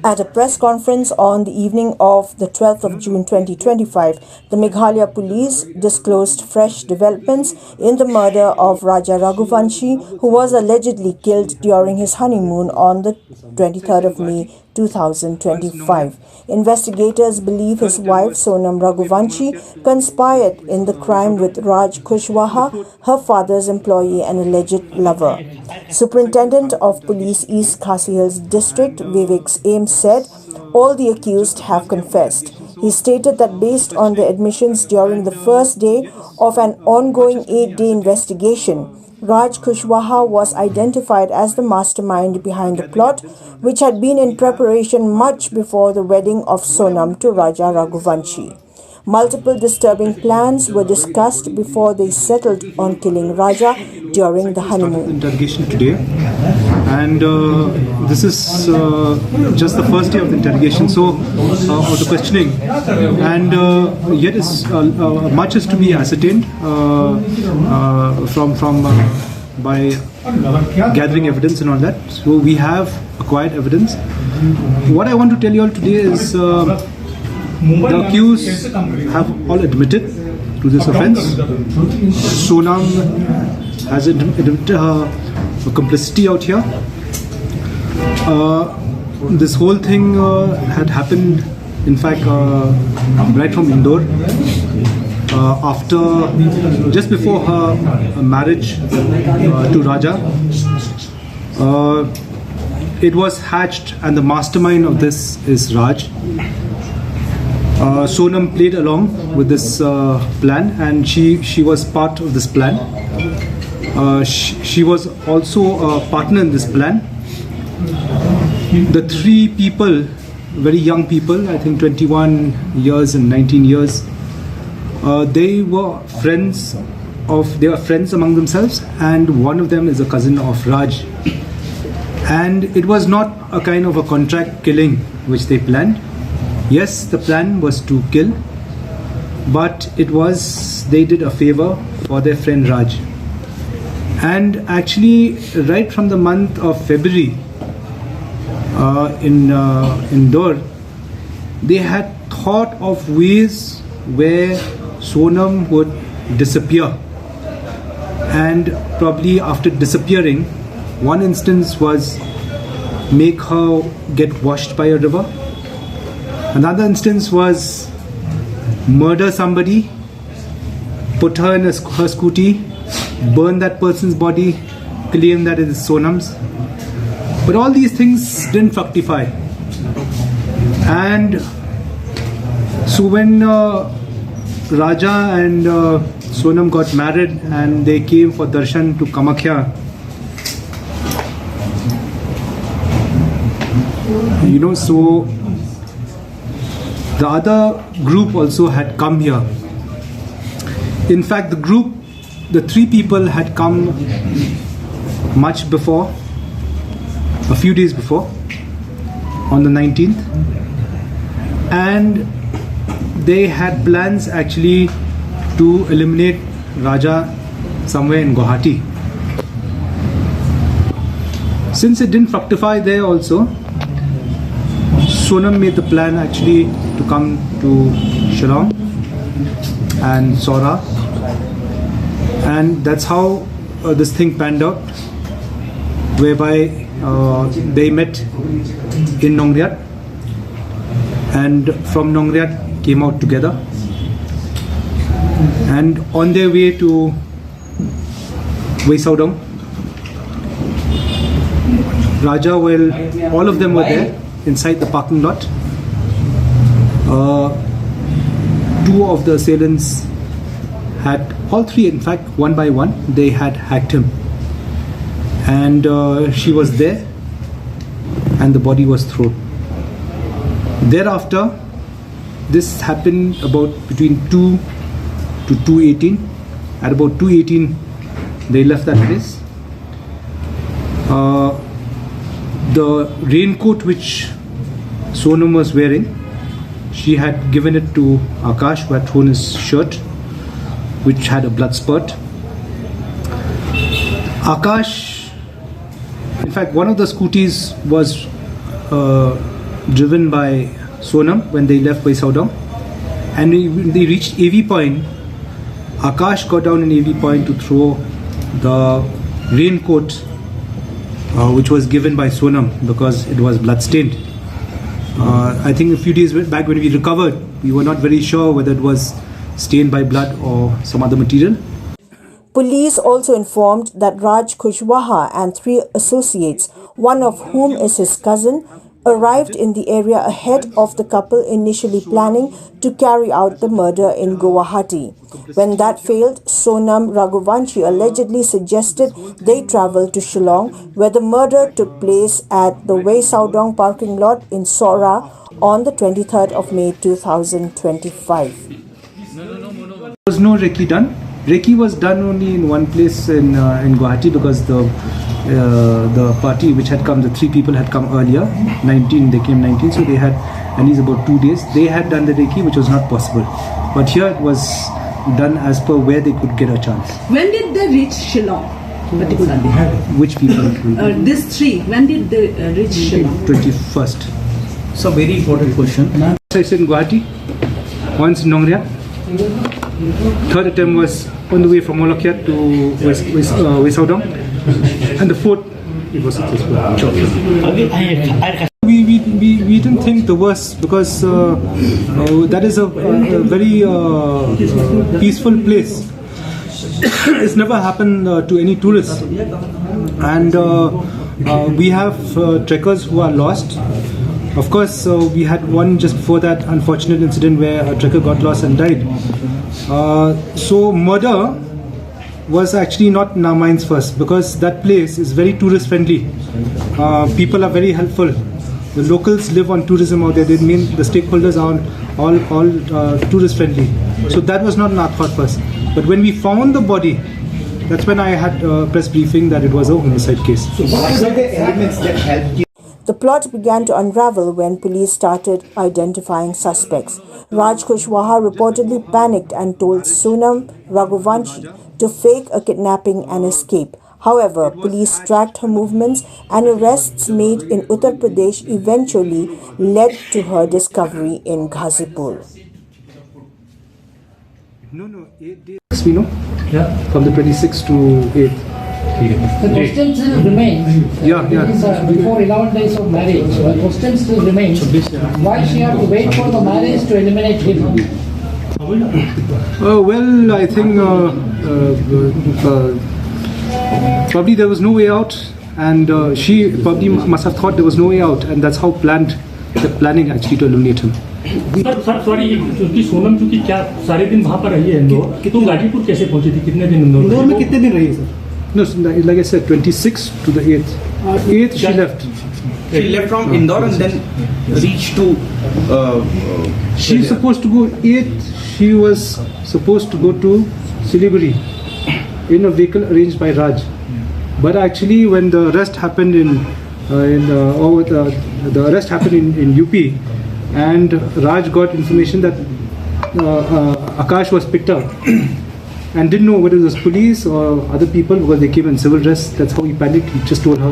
At a press conference on the evening of the 12th of June 2025, the Meghalaya police disclosed fresh developments in the murder of Raja Raghuvanshi, who was allegedly killed during his honeymoon on the 23rd of May 2025. Investigators believe his wife Sonam Raghuvanshi conspired in the crime with Raj Kushwaha, her father's employee and alleged lover. Superintendent of Police East Khasi Hills District Vivek Ames said all the accused have confessed. He stated that based on the admissions during the first day of an ongoing 8-day investigation, Raj Kushwaha was identified as the mastermind behind the plot, which had been in preparation much before the wedding of Sonam to Raja Raghuvanshi. Multiple disturbing plans were discussed before they settled on killing Raja during the honeymoon. Interrogation today, and this is just the first day of the interrogation, so of the questioning, and yet is much is to be ascertained from by gathering evidence and all that. So we have acquired evidence. What I want to tell you all today is the accused have all admitted to this offence. Sonam has admitted her complicity out here. This whole thing had happened, in fact, right from Indore. Just before her marriage to Raja, it was hatched, and the mastermind of this is Raj. Sonam played along with this plan, and she was part of this plan. She was also a partner in this plan. The three people, very young people, I think 21 years and 19 years, they were friends among themselves, and one of them is a cousin of Raj. And it was not a kind of a contract killing which they planned. Yes, the plan was to kill, but they did a favor for their friend Raj. And actually, right from the month of February in Indore, they had thought of ways where Sonam would disappear. And probably after disappearing, one instance was make her get washed by a river. Another instance was murder somebody, put her in her scooty, burn that person's body, claim that it is Sonam's. But all these things didn't fructify. And so when Raja and Sonam got married and they came for darshan to Kamakhya, so the other group also had come here. In fact, the three people had come much before, a few days before, on the 19th. And they had plans actually to eliminate Raja somewhere in Guwahati. Since it didn't fructify there also, Sonam made the plan actually to come to Shillong and Sora, and that's how this thing panned out, whereby they met in Nongriat, and from Nongriat came out together, and on their way to Waisaudong, Raja, all of them were there inside the parking lot. Two of the assailants all three in fact, one by one, they had hacked him. And she was there, and the body was thrown. Thereafter, this happened about between 2 to 2:18. At about 2:18, they left that place. The raincoat which Sonam was wearing, she had given it to Akash, who had thrown his shirt, which had a blood spurt. Akash, in fact, one of the scooties was driven by Sonam when they left Vaisaudam. And when they reached AV Point, Akash got down in AV Point to throw the raincoat which was given by Sonam because it was bloodstained. I think a few days back when we recovered, we were not very sure whether it was stained by blood or some other material. Police also informed that Raj Kushwaha and 3 associates, one of whom is his cousin, arrived in the area ahead of the couple initially planning to carry out the murder in Guwahati. When that failed, Sonam Raghuvanshi allegedly suggested they travel to Shillong, where the murder took place at the Wei Saudong parking lot in Sora on the 23rd of May 2025. There was no recce done. Recce was done only in one place in Guwahati because the party which had come, the 3 people had come earlier, 19, they came 19, so they had at least about 2 days. They had done the recce, which was not possible. But here it was done as per where they could get a chance. When did they reach Shillong, particularly? Which people? These 3, when did they reach Shillong? 21st. So very important question. It's in Guwahati, once in Nongria. Third attempt was on the way from Molokiat to Vaisaudam. And the 4th, it was successful. We didn't think the worst because that is a very peaceful place. It's never happened to any tourists. And we have trekkers who are lost. Of course, we had one just before that unfortunate incident where a trekker got lost and died. So murder was actually not in our minds first because that place is very tourist friendly. People are very helpful. The locals live on tourism out there. They mean the stakeholders are all tourist friendly. So that was not in our thought first. But when we found the body, that's when I had a press briefing that it was a homicide case. So what are the elements that helped you? The plot began to unravel when police started identifying suspects. Raj Kushwaha reportedly panicked and told Sonam Raghuvanshi to fake a kidnapping and escape. However, police tracked her movements and arrests made in Uttar Pradesh eventually led to her discovery in Ghazipur. No, 8 days. We know? Yeah. From the 26th to 8th. The question still remains. Yeah. Before 11 days of marriage, the question still remains. Why she had to wait for the marriage to eliminate him? Well, I think probably there was no way out, and she probably must have thought there was no way out, and that's how the planning actually to eliminate him. Sir sorry, क्योंकि सोनम चूंकि क्या सारे दिन वहाँ पर रही है इंदौर, तो गाजीपुर कैसे पहुंची थी? कितने दिन इंदौर में कितने दिन रही है sir? No, like I said, 26th to the 8th. 8th she left. She left from Indore and then reached to. She's supposed to go 8th. She was supposed to go to Siliguri in a vehicle arranged by Raj. But actually, when the arrest happened the arrest happened in UP, and Raj got information that Akash was picked up. And didn't know whether it was police or other people because they came in civil dress. That's how he panicked. He just told her